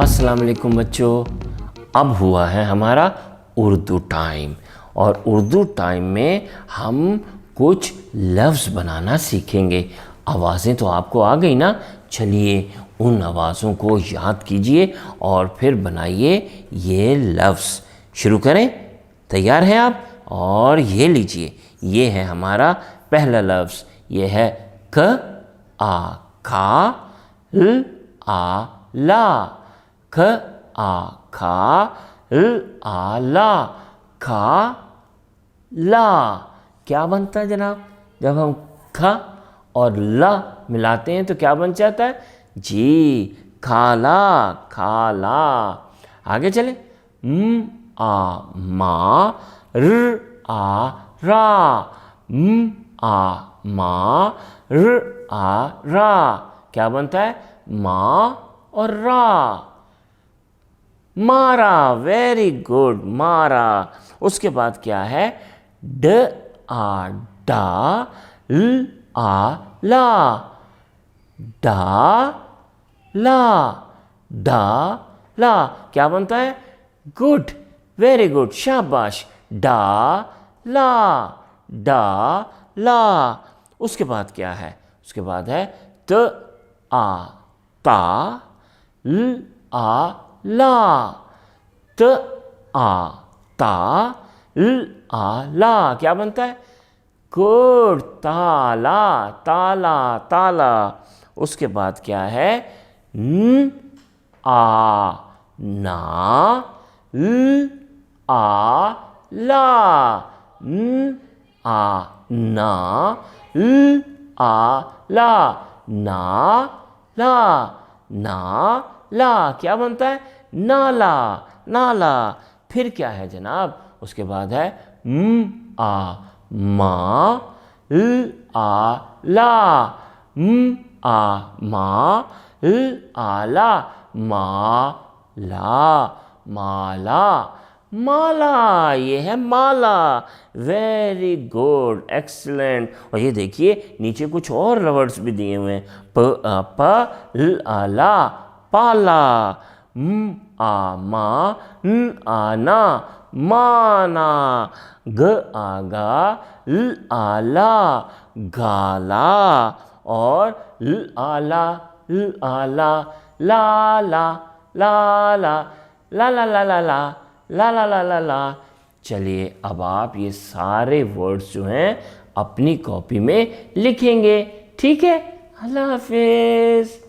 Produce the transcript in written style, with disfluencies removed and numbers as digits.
अस्सलाम वालेकुम बच्चों, अब हुआ है हमारा उर्दू टाइम। और उर्दू टाइम में हम कुछ लफ्ज़ बनाना सीखेंगे। आवाज़ें तो आपको आ गई ना? चलिए उन आवाज़ों को याद कीजिए और फिर बनाइए ये लफ्ज़। शुरू करें? तैयार हैं आप? और ये लीजिए, ये है हमारा पहला लफ्ज़। ये है क आ खा ल आ ला। ख आ खा ल आ ला, खा ला। क्या बनता है जनाब? जब हम ख और ला मिलाते हैं तो क्या बन जाता है? जी, खाला, खाला। आगे चले। आ मा र आ रा। आ मा र आ रा। क्या बनता है? माँ और रा। मारा, वेरी गुड, मारा। उसके बाद क्या है? ड आ डा ल आ ला, डा ला, डा ला। क्या बनता है? गुड, वेरी गुड, शाबाश। डा ला, डा ला। उसके बाद क्या है? उसके बाद है त आ ता ल आ ला, त आ ता ल आ ला। क्या बनता है? गुड, ताला, ताला, ताला। उसके बाद क्या है? न आ ना ल आ ला, न आ ना ल आ ला, ना ला, ना ला। क्या बनता है? नाला, नाला। फिर क्या है जनाब? उसके बाद है आ मा ल आ ला, आ मा ल आ ला, मा ला, माला, माला। ये है माला। Very good, excellent. और ये देखिए नीचे कुछ और वर्ड्स भी दिए हुए हैं। प ल आ ला, पाला। आ मा न आ ना, माना। ग आ गा ल आ ला, गाला। और ल आ ला, ल आ ला, ला ला, ला ला, ला ला ला ला ला, ला ला ला ला ला। चलिए अब आप ये सारे वर्ड्स जो हैं अपनी कॉपी में लिखेंगे, ठीक है? अल्लाह हाफिज़।